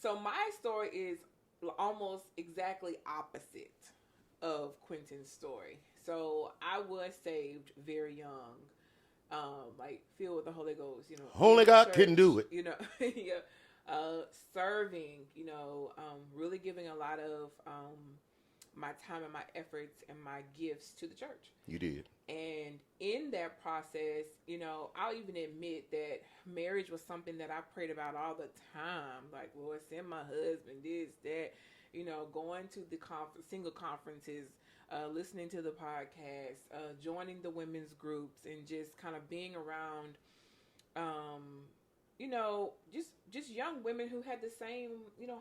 So my story is almost exactly opposite of Quentin's story. So I was saved very young, like filled with the Holy Ghost, being Only in God can do church, it. yeah, serving, really giving a lot of my time and my efforts and my gifts to the church. You did. And in that process, I'll even admit that marriage was something that I prayed about all the time. Like, Lord, send my husband, this, that, going to the single conferences, listening to the podcast, joining the women's groups, and just kind of being around, just young women who had the same,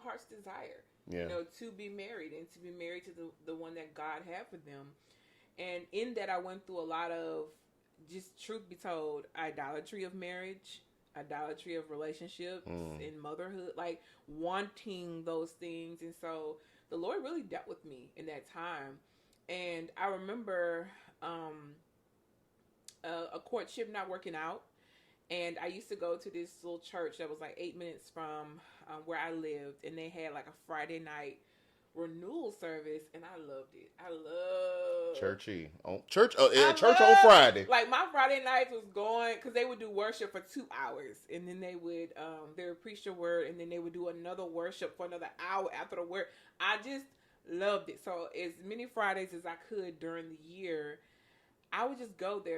heart's desire, Yeah. to be married and to be married to the one that God had for them. And in that, I went through a lot of, just truth be told, idolatry of marriage, idolatry of relationships Mm. and motherhood, like wanting those things. And so the Lord really dealt with me in that time. And I remember a courtship not working out. And I used to go to this little church that was like 8 minutes from where I lived. And they had like a Friday night renewal service, and I loved it. Churchy on church. Yeah, I church on love Friday. like my Friday nights was going because they would do worship for 2 hours, and then they would preach the word, and then they would do another worship for another hour after the word. I just loved it. So as many Fridays as I could during the year, I would just go there